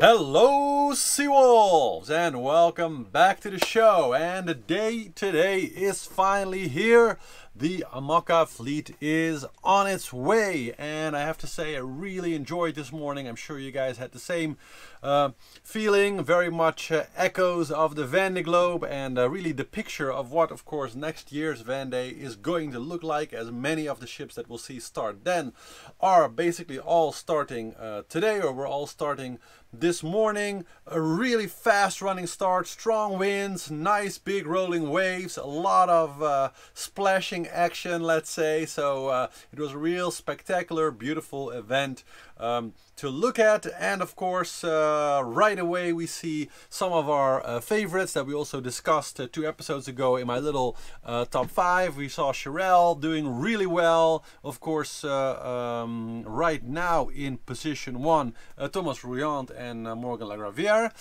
Hello Sea Wolves and welcome back to the show, and the day today is finally here. The IMOCA fleet is on its way, and I have to say I really enjoyed this morning. I'm sure you guys had the same feeling, very much echoes of the Vendée Globe, and really the picture of what of course next year's Vendée is going to look like, as many of the ships that we'll see start then are basically all starting today, or we're all starting this morning. A really fast running start, strong winds, nice big rolling waves, a lot of splashing action, let's say. So it was a real spectacular, beautiful event to look at. And of course right away we see some of our favorites that we also discussed 2 episodes ago in my little top 5. We saw Charal doing really well, of course. Right now in position 1 Thomas Ruyant and Morgan Lagravère,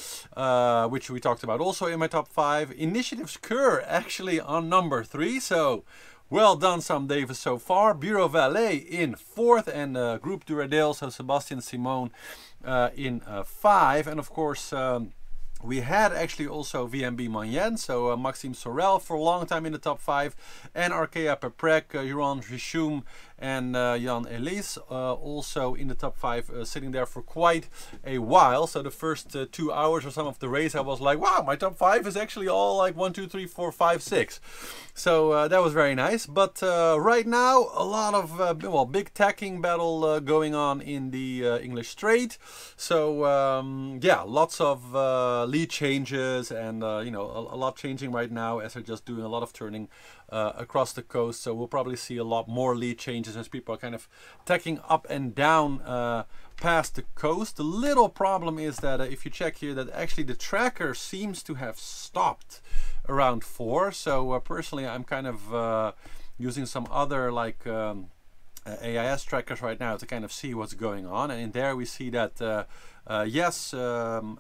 which we talked about also in my top 5. Initiatives Cur actually on number 3, so well done Sam Davis so far. Bureau Vallley in 4th, and Group Duradale, so Sebastian Simon in 5. And of course we had actually also VMB Moyen, so Maxime Sorel for a long time in the top 5, and Arkea Peprek, Jeroen Richoum and Jan Elise also in the top 5, sitting there for quite a while. So the first 2 hours or some of the race I was like, wow, my top 5 is actually all like 1, 2, 3, 4, 5, 6. So that was very nice. But right now a lot of well, big tacking battle going on in the English Strait. So yeah, lots of lead changes, and you know, a lot changing right now as they're just doing a lot of turning across the coast. So we'll probably see a lot more lead changes as people are kind of tacking up and down past the coast. The little problem is that if you check here, that actually the tracker seems to have stopped around 4. So personally I'm kind of using some other like AIS trackers right now to kind of see what's going on, and in there we see that yes, Thomas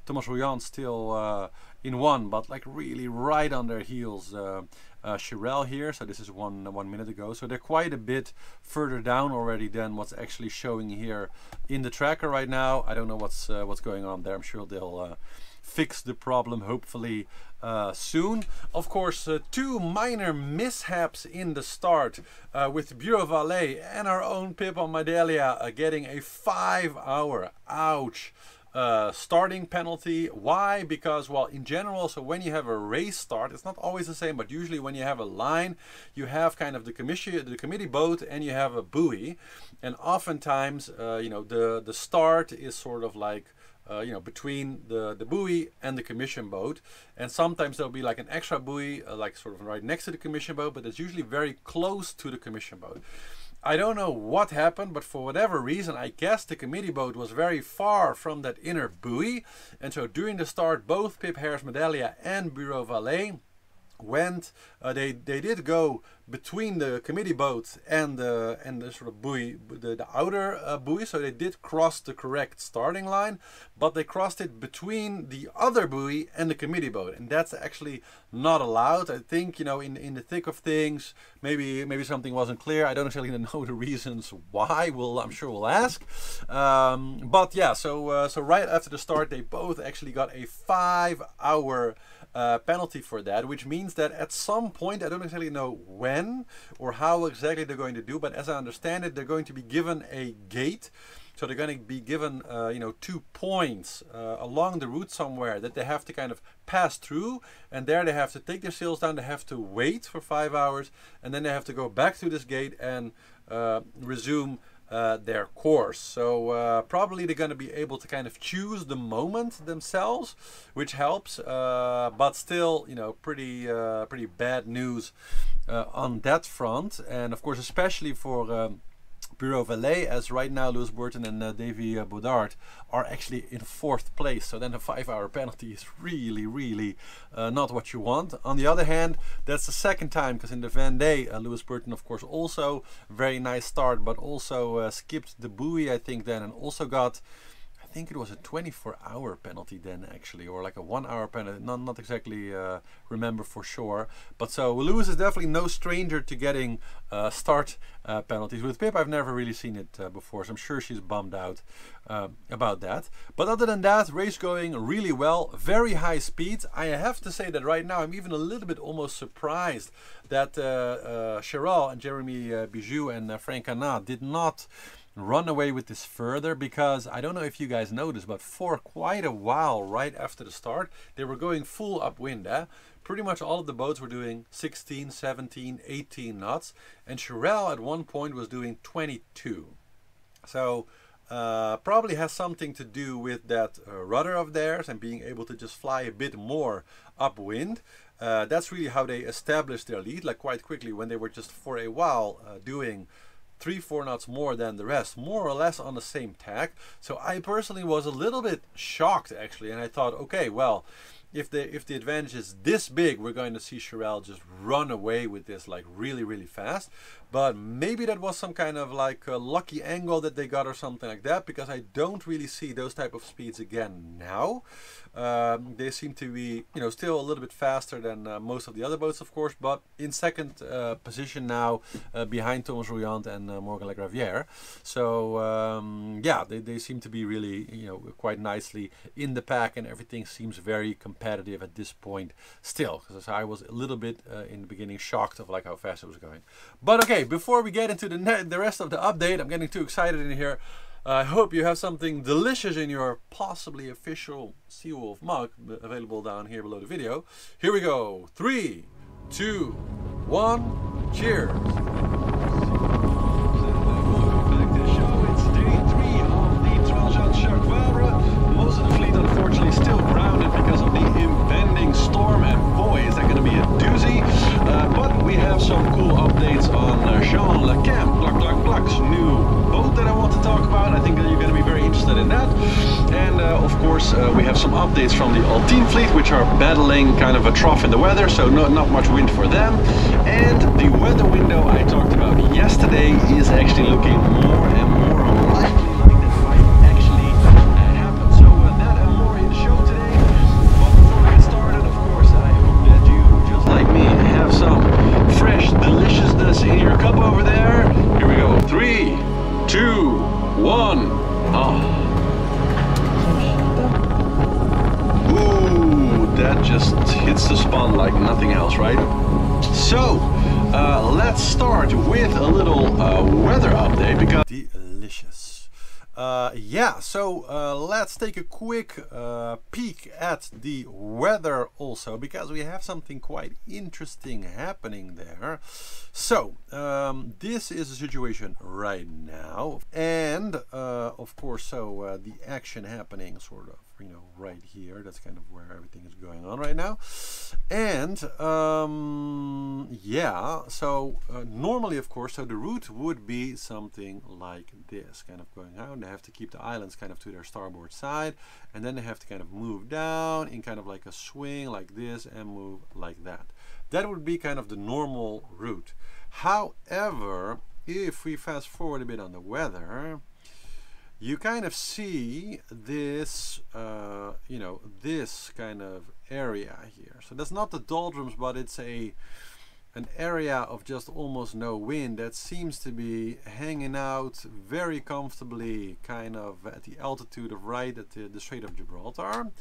Ruyant still in 1, but like really right on their heels Charal here. So this is one minute ago, so they're quite a bit further down already than what's actually showing here in the tracker right now. I don't know what's going on there. I'm sure they'll fix the problem hopefully soon. Of course 2 minor mishaps in the start with Bureau Vallley and our own Pip on Medalia getting a 5-hour ouch starting penalty. Why? Because, well, in general, so when you have a race start, it's not always the same, but usually when you have a line, you have kind of the committee boat and you have a buoy, and oftentimes you know, the start is sort of like you know, between the buoy and the commission boat, and sometimes there'll be like an extra buoy like sort of right next to the commission boat, but it's usually very close to the commission boat. I don't know what happened, but for whatever reason, I guess the committee boat was very far from that inner buoy, and so during the start both Pip Harris Medalia and Bureau Vallley went, they did go between the committee boat and the sort of buoy, the outer buoy, so they did cross the correct starting line, but they crossed it between the other buoy and the committee boat, and that's actually not allowed. I think, you know, in the thick of things, maybe something wasn't clear. I don't actually know the reasons why. I'm sure we'll ask. But yeah, so right after the start they both actually got a 5-hour penalty for that, which means that at some point, I don't exactly know when or how exactly they're going to do, but as I understand it, they're going to be given a gate. So they're going to be given you know, 2 points along the route somewhere that they have to kind of pass through, and there they have to take their sails down, they have to wait for 5 hours, and then they have to go back through this gate and resume their course. So probably they're going to be able to kind of choose the moment themselves, which helps, but still, you know, pretty bad news on that front. And of course especially for Bureau Vallley, as right now Lewis Burton and Davy Baudard are actually in 4th place, so then the 5-hour penalty is really not what you want. On the other hand, that's the second time, because in the Vendée Lewis Burton of course also very nice start, but also skipped the buoy I think then, and also got, I think it was a 24-hour penalty then actually, or like a 1-hour penalty, not exactly remember for sure. But so Lewis is definitely no stranger to getting start penalties. With Pip I've never really seen it before, so I'm sure she's bummed out about that. But other than that, race going really well, very high speeds. I have to say that right now I'm even a little bit almost surprised that Charal and Jeremy Beyou and Frank Anna did not run away with this further, because I don't know if you guys noticed, but for quite a while right after the start they were going full upwind. Pretty much all of the boats were doing 16, 17, 18 knots, and Charal at one point was doing 22. So probably has something to do with that rudder of theirs and being able to just fly a bit more upwind. That's really how they established their lead, like quite quickly, when they were just for a while doing 3-4 knots more than the rest, more or less on the same tack. So I personally was a little bit shocked actually, and I thought, okay, well, if the advantage is this big, we're going to see Charal just run away with this like really fast. But maybe that was some kind of like a lucky angle that they got or something like that, because I don't really see those type of speeds again now. They seem to be, you know, still a little bit faster than most of the other boats, of course, but in second position now behind Thomas Ruyant and Morgan Le Gravier. So yeah, they seem to be really, you know, quite nicely in the pack, and everything seems very competitive at this point still, because I was a little bit in the beginning shocked of like how fast it was going. But okay, before we get into the rest of the update, I'm getting too excited in here. I hope you have something delicious in your possibly official Sea Wolf mug, available down here below the video. Here we go. 3, 2, 1, cheers. It's day 3 of the Transatjacquesvabre. Most of the fleet unfortunately still grounded because of the impending storm, and boy is that going to be a doozy. But we have some cool updates on Jean Le Camp, Gluck's new boat that I want to talk about. I think that you're going to be very interested in that. And of course we have some updates from the Alpine fleet, which are battling kind of a trough in the weather, so not much wind for them. And the weather window I talked about yesterday is actually looking more and more likely like that might actually happen. So that and more in the show today. But before we get started, of course, I hope that you, just like me, have some fresh deliciousness in your cup over there. Here we go. 3, 2, 1. Oh. Ooh, that just hits the spot like nothing else, right? So, let's start with a little weather update, because delicious. Yeah, so let's take a quick peek at the weather also, because we have something quite interesting happening there. So this is the situation right now, and of course, so the action happening sort of, you know, right here. That's kind of where everything is going on right now. And yeah, so normally, of course, so the route would be something like this, kind of going out. They have to keep the islands kind of to their starboard side, and then they have to kind of move down in kind of like a swing like this and move like that. That would be kind of the normal route. However, if we fast forward a bit on the weather, you kind of see this, you know, this kind of area here. So that's not the doldrums, but it's an area of just almost no wind that seems to be hanging out very comfortably kind of at the altitude of right at the Strait of Gibraltar.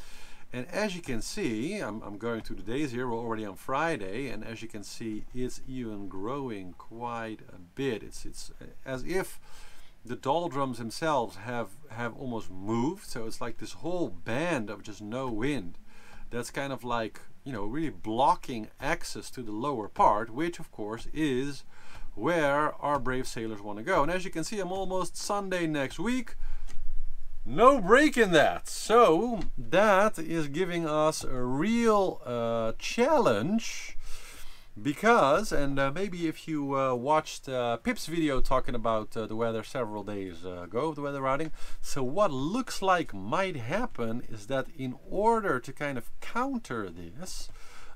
And as you can see, I'm going through the days here, we're already on Friday, and as you can see, it's even growing quite a bit. It's as if the doldrums themselves have almost moved. So it's like this whole band of just no wind that's kind of like, you know, really blocking access to the lower part, which of course is where our brave sailors want to go. And as you can see, I'm almost Sunday next week. No break in that. So that is giving us a real challenge, because, and maybe if you watched Pip's video talking about the weather several days ago, the weather routing, so what looks like might happen is that in order to kind of counter this,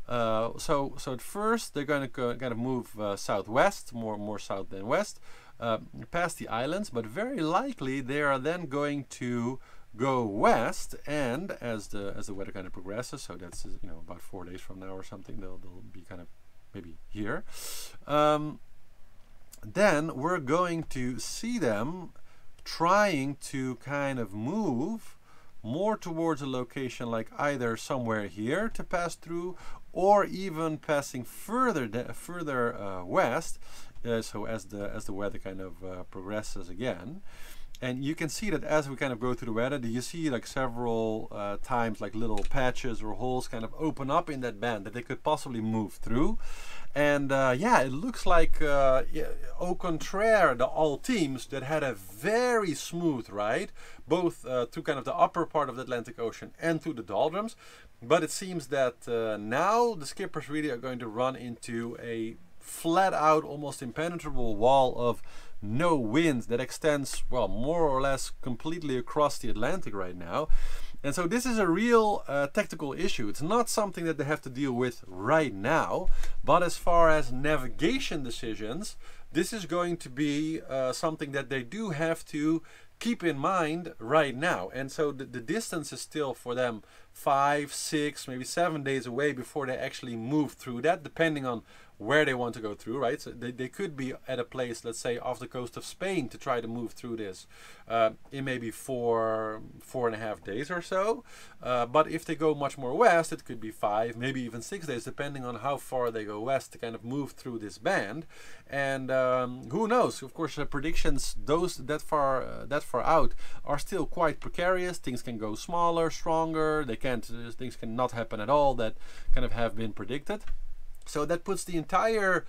so at first they're going to kind of move southwest, more south than west, past the islands, but very likely they are then going to go west, and as the weather kind of progresses, so that's, you know, about 4 days from now or something, they'll be kind of maybe here. Then we're going to see them trying to kind of move more towards a location like either somewhere here to pass through, or even passing further west. So as the weather kind of progresses again. And you can see that as we kind of go through the weather, you see like several times like little patches or holes kind of open up in that band that they could possibly move through. And yeah, it looks like au contraire, the all teams that had a very smooth ride, both through kind of the upper part of the Atlantic Ocean and through the doldrums. But it seems that now the skippers really are going to run into a flat out, almost impenetrable wall of no wind that extends, well, more or less completely across the Atlantic right now. And so this is a real tactical issue. It's not something that they have to deal with right now, but as far as navigation decisions, this is going to be something that they do have to keep in mind right now. And so the distance is still for them 5, 6, maybe 7 days away before they actually move through that, depending on where they want to go through, right? So they could be at a place, let's say off the coast of Spain, to try to move through this in maybe 4.5 days or so. But if they go much more west, it could be 5, maybe even 6 days, depending on how far they go west to kind of move through this band. And who knows? Of course, predictions that far out are still quite precarious. Things can go smaller, stronger. Things can not happen at all that kind of have been predicted. So that puts the entire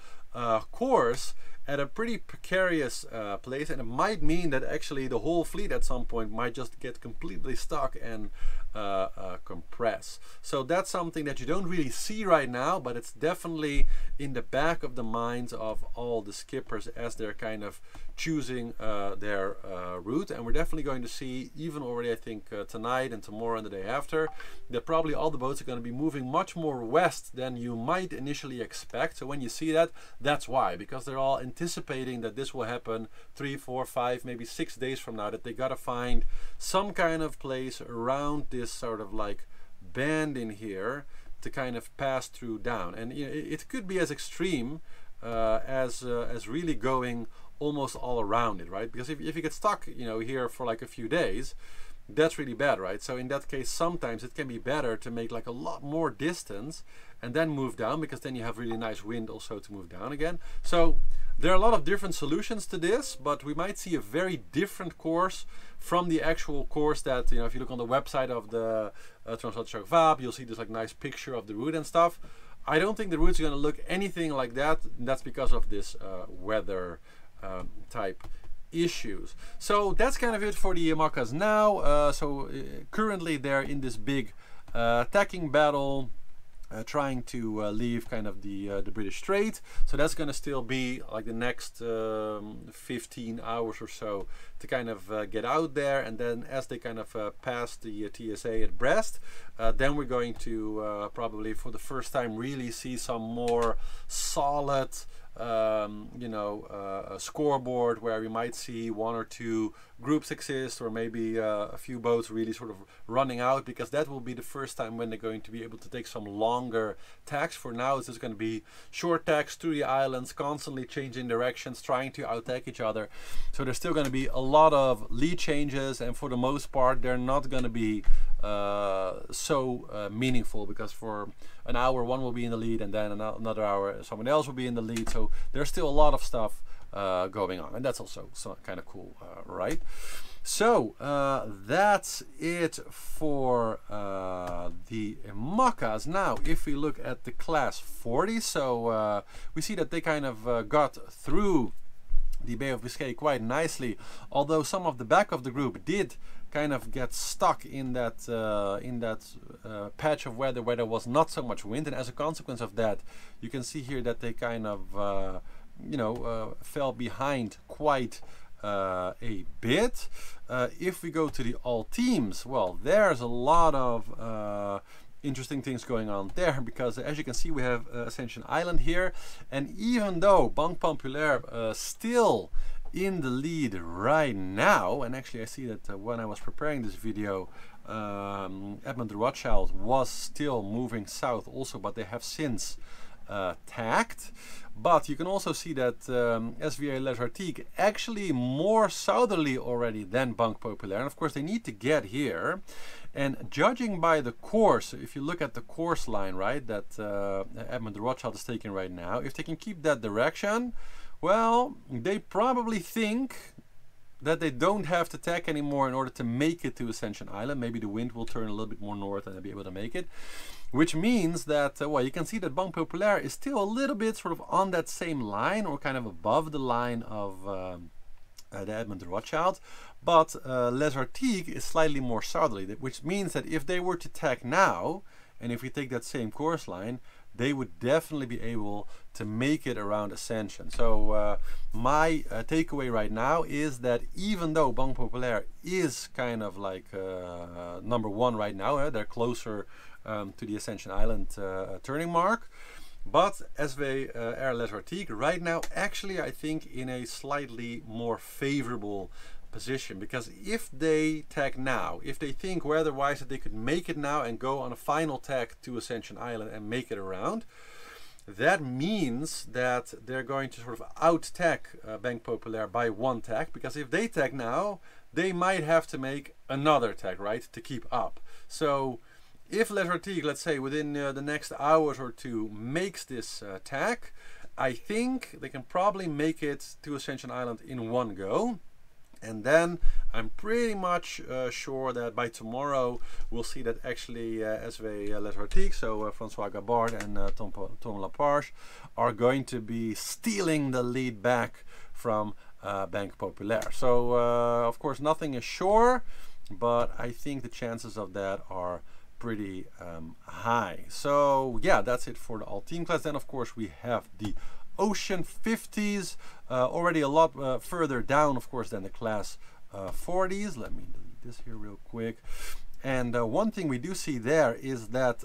course at a pretty precarious place, and it might mean that actually the whole fleet at some point might just get completely stuck and compress. So that's something that you don't really see right now, but it's definitely in the back of the minds of all the skippers as they're kind of choosing their route. And we're definitely going to see, even already I think tonight and tomorrow and the day after, that probably all the boats are going to be moving much more west than you might initially expect. So when you see that, that's why, because they're all anticipating that this will happen 3, 4, 5, maybe 6 days from now, that they got to find some kind of place around this sort of like band in here to kind of pass through down. And you know, it could be as extreme as really going almost all around it, right? Because if you get stuck, you know, here for like a few days, that's really bad, right? So in that case, sometimes it can be better to make like a lot more distance and then move down, because then you have really nice wind also to move down again. So there are a lot of different solutions to this, but we might see a very different course from the actual course that, you know, if you look on the website of the Transatjacquesvabre, you'll see this like nice picture of the route and stuff. I don't think the route's going to look anything like that. And that's because of this weather type issues. So that's kind of it for the IMOCAs now. Currently they're in this big tacking battle, trying to leave kind of the British Strait. So that's going to still be like the next 15 hours or so to kind of get out there. And then as they kind of pass the TSA at Brest, then we're going to probably for the first time really see some more solid a scoreboard where we might see 1 or 2 groups exist, or maybe a few boats really sort of running out, because that will be the first time when they're going to be able to take some longer tacks. For now, it's just going to be short tacks through the islands, constantly changing directions, trying to out-tack each other. So there's still going to be a lot of lead changes, and for the most part, they're not going to be so meaningful, because for an hour one will be in the lead, and then another hour someone else will be in the lead. So there's still a lot of stuff going on, and that's also kind of cool, right? So that's it for the IMOCAs. Now if we look at the class 40, so we see that they kind of got through the Bay of Biscay quite nicely, although some of the back of the group did kind of get stuck in that patch of weather where there was not so much wind, and as a consequence of that, you can see here that they kind of fell behind quite a bit. If we go to the all teams, well, there's a lot of interesting things going on there, because as you can see, we have Ascension Island here, and even though Banque Populaire still in the lead right now. And actually I see that when I was preparing this video, Edmund de Rothschild was still moving south also, but they have since tacked. But you can also see that SVA Les Arctiques actually more southerly already than Banque Populaire. And of course they need to get here. And judging by the course, if you look at the course line, right, that Edmund de Rothschild is taking right now, if they can keep that direction, well, they probably think that they don't have to tack anymore in order to make it to Ascension Island. Maybe the wind will turn a little bit more north and they'll be able to make it. Which means that, well, you can see that Banque Populaire is still a little bit sort of on that same line, or kind of above the line of the Edmund de Rothschild. But Les Arctiques is slightly more southerly, which means that if they were to tack now, and if we take that same course line, they would definitely be able to make it around Ascension. So my takeaway right now is that even though Banque Populaire is kind of like #1 right now, they're closer to the Ascension Island turning mark, but SVA Les Arctiques right now actually I think in a slightly more favorable position, because if they tack now, if they think weather-wise that they could make it now and go on a final tack to Ascension Island and make it around, that means that they're going to sort of out-tack Banque Populaire by 1 tack, because if they tack now, they might have to make another tack, right, to keep up. So if Les Arctiques, let's say within the next hours or two, makes this tack, I think they can probably make it to Ascension Island in 1 go. And then I'm pretty much sure that by tomorrow we'll see that actually SVA Les Arctiques, so François Gabard and Tom Laparche, are going to be stealing the lead back from Banque Populaire. So of course nothing is sure, but I think the chances of that are pretty high. So yeah, that's it for the all-team class. Then of course we have the Ocean 50s, already a lot further down, of course, than the class 40s. Let me delete this here real quick. And one thing we do see there is that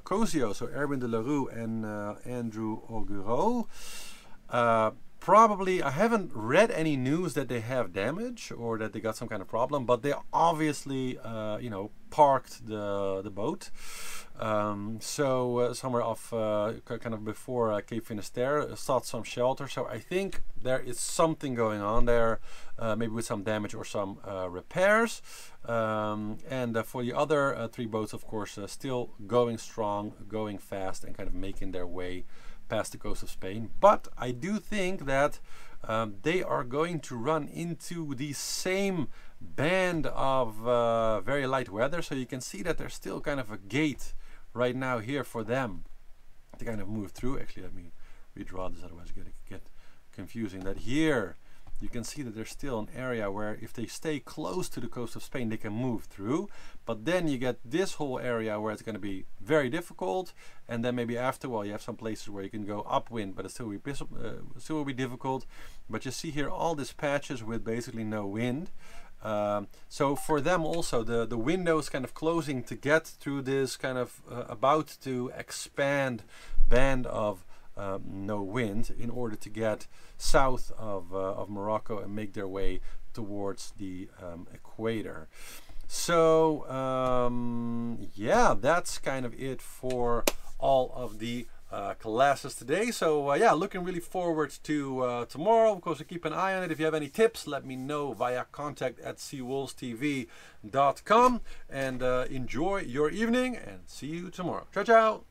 Cosio, so Erwin de la Rue and Andrew Augureau, probably, I haven't read any news that they have damage or that they got some kind of problem, but they obviously, you know, parked the boat. Somewhere off, kind of before Cape Finisterre, sought some shelter. So I think there is something going on there, maybe with some damage or some repairs. And for the other 3 boats, of course, still going strong, going fast, and kind of making their way past the coast of Spain. But I do think that they are going to run into the same band of very light weather. So you can see that there's still kind of a gate right now here for them to kind of move through. Actually, let me redraw this, otherwise it's going to get confusing. That here you can see that there's still an area where if they stay close to the coast of Spain they can move through, but then you get this whole area where it's going to be very difficult, and then maybe after, well, you have some places where you can go upwind, but it still will be difficult. But you see here all these patches with basically no wind. So for them also the windows kind of closing to get through this kind of about to expand band of no wind in order to get south of Morocco and make their way towards the equator. So yeah, that's kind of it for all of the classes today. So yeah, looking really forward to tomorrow. Of course, keep an eye on it. If you have any tips, let me know via contact@seawolvestv.com, and enjoy your evening and see you tomorrow. Ciao, ciao.